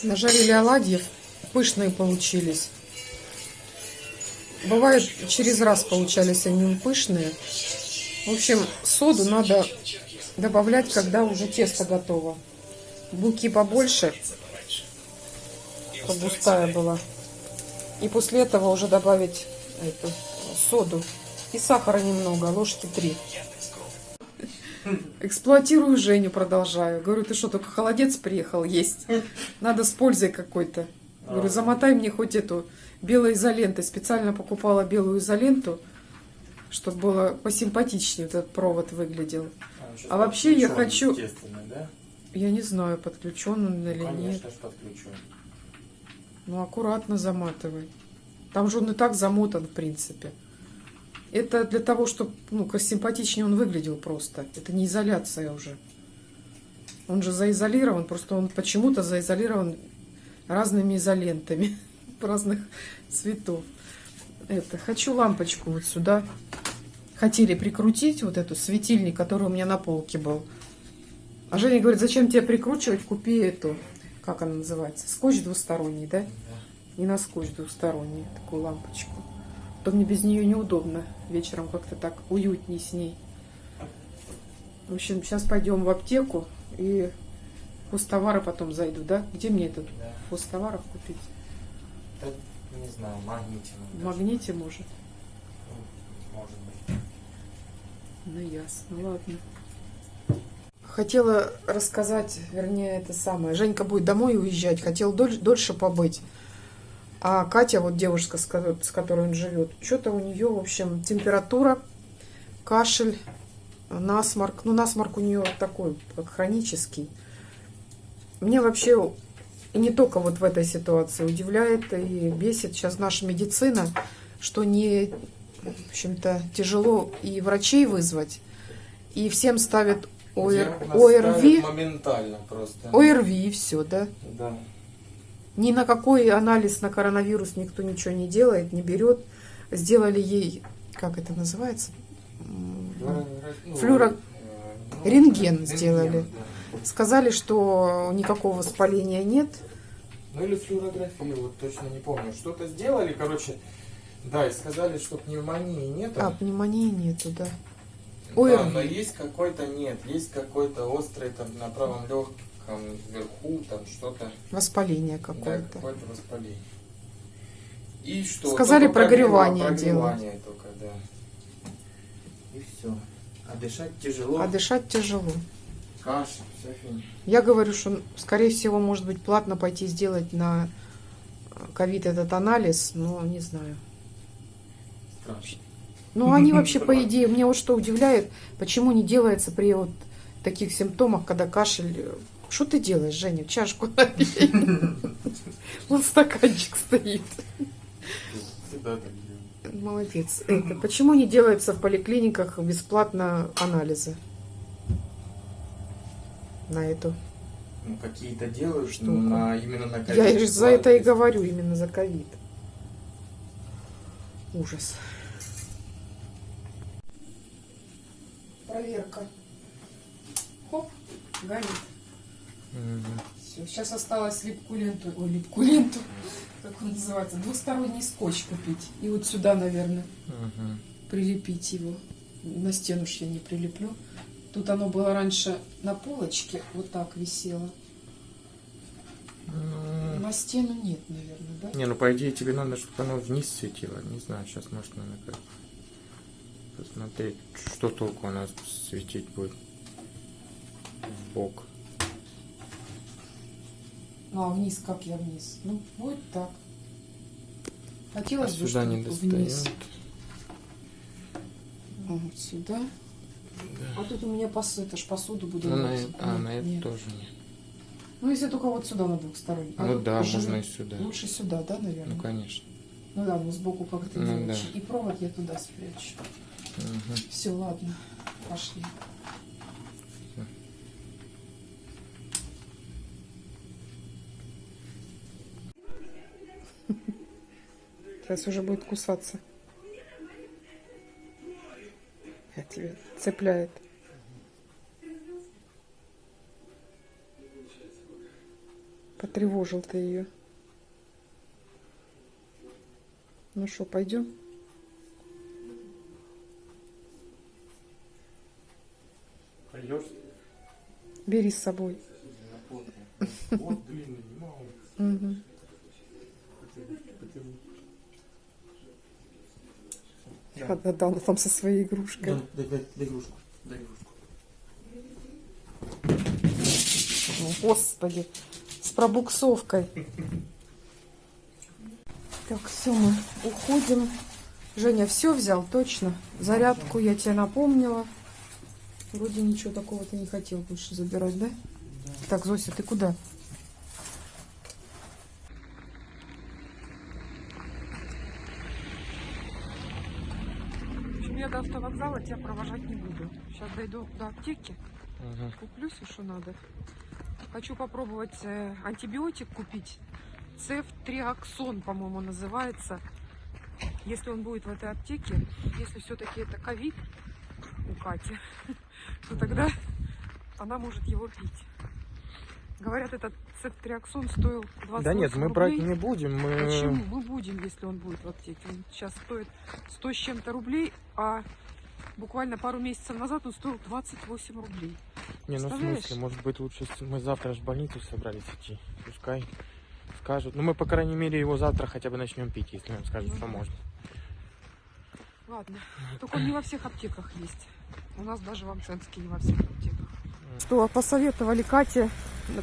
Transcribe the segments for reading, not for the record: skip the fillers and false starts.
Нажарили оладьев, пышные получились. Бывает, через раз получались они пышные. В общем, соду надо добавлять, когда уже тесто готово. Булки побольше, чтобы густая была. И после этого уже добавить эту соду. И сахара немного, ложки 3. Эксплуатирую Женю, продолжаю. Говорю, ты что, только холодец приехал есть? Надо с пользой какой-то. Говорю, замотай мне хоть эту белой изолентой. Специально покупала белую изоленту, чтобы было посимпатичнее этот провод выглядел. А вообще я хочу... Да? Я не знаю, подключен он или Конечно, нет. ж подключен. Ну, аккуратно заматывай. Там же он и так замотан, в принципе. Это для того, чтобы симпатичнее он выглядел просто. Это не изоляция уже. Он же заизолирован, просто он почему-то заизолирован разными изолентами разных цветов. Хочу лампочку вот сюда. Хотели прикрутить вот эту светильник, который у меня на полке был. А Женя говорит, зачем тебе прикручивать, купи эту, как она называется, скотч двусторонний, да? Не на скотч двусторонний, такую лампочку. То мне без нее неудобно. Вечером как-то так уютней с ней. В общем, сейчас пойдем в аптеку и хозтовары потом зайду, да? Где мне этот хозтоваров купить? Да, не знаю, в Магните. В Магните, может? Может быть. Ну, ясно, ладно. Хотела рассказать, вернее, это самое. Женька будет домой уезжать, хотел дольше побыть. А Катя, вот девушка, с которой он живет, что-то у нее, в общем, температура, кашель, насморк. Ну, насморк у нее такой, как хронический. Мне вообще и не только вот в этой ситуации удивляет и бесит сейчас наша медицина, что не, в общем-то, тяжело и врачей вызвать, и всем ставят ОРВИ. Моментально просто. ОРВИ и все, да? Да. Ни на какой анализ на коронавирус никто ничего не делает, не берет. Сделали ей, как это называется? Рентген сделали. Да. Сказали, что никакого воспаления нет. Ну или флюорографию, вот точно не помню. Что-то сделали, короче, да, и сказали, что пневмонии нету. А, пневмонии нету, да. Да, но есть какой-то есть какой-то острый там на правом легком вверху, там что-то. Воспаление Да, какое-то. какое-то воспаление. И что? Сказали, только прогревание прогревание только, да. И все. А дышать тяжело. А дышать тяжело. Кашель, вся фигня. Я говорю, что, скорее всего, может быть, платно пойти сделать на ковид этот анализ, но не знаю. Страшно. Ну, они вообще, по идее, мне вот что удивляет, почему не делается при вот таких симптомах, когда кашель. Что ты делаешь, Женя? Чашку налей. Вон стаканчик стоит. Всегда так делаю. Молодец. Почему не делается в поликлиниках бесплатно анализы на эту? Ну, какие-то делают, Штуку. именно на ковид. Я за это и говорю, именно за ковид. Ужас. Проверка. Хоп, горит. Все, сейчас осталось липкую ленту, как он называется, двусторонний скотч купить. И вот сюда, наверное, прилепить его. На стену ж я не прилеплю. Тут оно было раньше на полочке, вот так висело. На стену нет, наверное, да? Не, ну по идее тебе надо, чтобы оно вниз светило. Не знаю, сейчас может надо как посмотреть, что толку у нас светить будет в бок. Ну а вниз как я вниз? Ну, вот так. Хотелось бы, сюда чтобы не вниз. достает. Вот сюда. Да. А тут у меня это ж посуду буду Ну, мыть. на это Нет. тоже нет. Ну, если только вот сюда на двухсторонний. А Ну тут да, уже можно и сюда. Лучше сюда, да, наверное? Ну конечно. Ну да, но сбоку как-то Ну не да. очень. И провод я туда спрячу. Все, ладно, пошли. Сейчас уже будет кусаться. Я тебя цепляет. Потревожил ты ее. Ну что, пойдем? Пойдешь? Бери с собой. Вот длинный, не могу. Мгм. Да, она там со своей игрушкой. Дай игрушку. Дай игрушку. О, Господи, с пробуксовкой. Так, все, мы уходим. Женя, все взял, точно? Зарядку я тебе напомнила. Вроде ничего такого ты не хотел больше забирать, да? Так, Зося, ты куда? В общем, я до автовокзала тебя провожать не буду. Сейчас дойду до аптеки, куплю все, что надо. Хочу попробовать антибиотик купить. Цефтриаксон, по-моему, называется. Если он будет в этой аптеке, если все-таки это ковид у Кати, то тогда она может его пить. Говорят, этот цефтриаксон стоил 28 Да нет, мы рублей. брать не будем. Почему? Мы будем, если он будет в аптеке. Он сейчас стоит 100 с чем-то рублей, а буквально пару месяцев назад он стоил 28 рублей. Не, ну в Представляешь? смысле, может быть лучше, мы завтра же в больницу собрались идти. Пускай скажут. Ну мы, по крайней мере, его завтра хотя бы начнем пить, если нам скажут, что можно. Ладно. Только он не во всех аптеках есть. У нас даже в Амценске не во всех аптеках. Что посоветовали Кате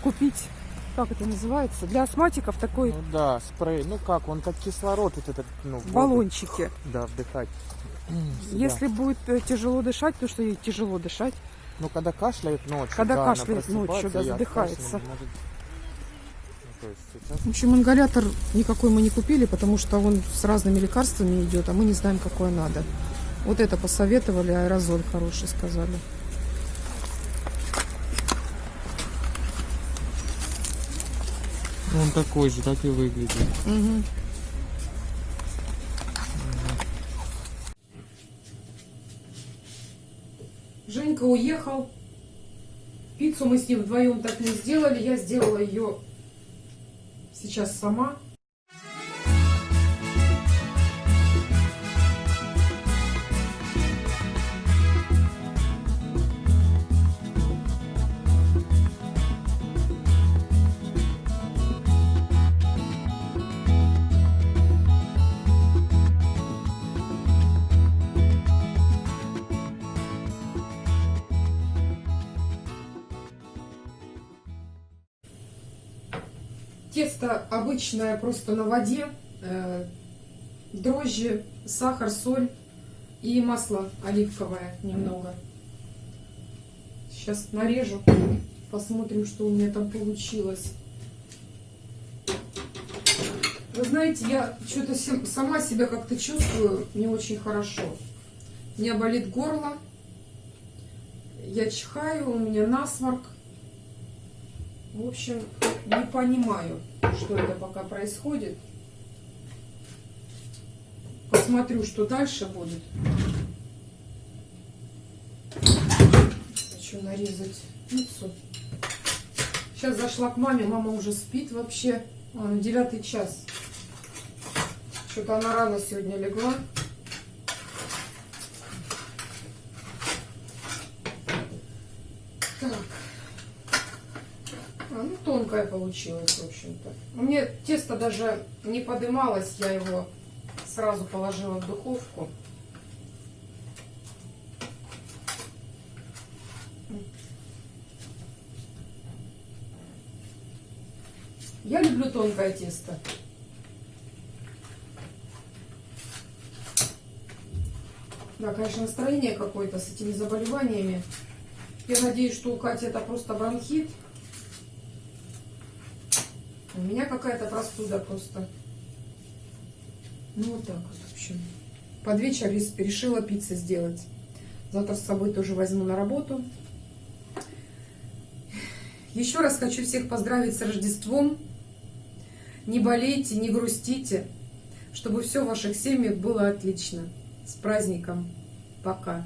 купить, как это называется, для астматиков такой Ну да, спрей. Ну как, он как кислород вот этот, ну, в баллончики. Да, вдыхать. Если будет тяжело дышать, то что ей тяжело дышать. Ну когда кашляет ночью, Когда да, она кашляет ночью, просыпается да, и от задыхается. кашля не может. Ну, то есть сейчас... В общем, ингалятор никакой мы не купили, потому что он с разными лекарствами идет, а мы не знаем, какое надо. Вот это посоветовали, аэрозоль хороший, сказали. Он такой же, так и выглядит. Угу. Женька уехал. Пиццу мы с ним вдвоем так не сделали. Я сделала ее сейчас сама. Тесто обычное, просто на воде, дрожжи, сахар, соль и масло оливковое немного. Сейчас нарежу, посмотрим, что у меня там получилось. Вы знаете, я что-то сама себя как-то чувствую не очень хорошо. У меня болит горло, я чихаю, у меня насморк. В общем, не понимаю, что это пока происходит. Посмотрю, что дальше будет. Хочу нарезать пиццу. Сейчас зашла к маме, мама уже спит вообще. 9 час. Что-то она рано сегодня легла. Так. Ну, тонкая получилась, в общем-то. У меня тесто даже не подымалось, я его сразу положила в духовку. Я люблю тонкое тесто. Да, конечно, настроение какое-то с этими заболеваниями. Я надеюсь, что у Кати это просто бронхит. У меня какая-то простуда просто. Ну вот так вот, в общем. Под вечер решила пиццу сделать. Завтра с собой тоже возьму на работу. Еще раз хочу всех поздравить с Рождеством. Не болейте, не грустите. Чтобы все в ваших семьях было отлично. С праздником. Пока.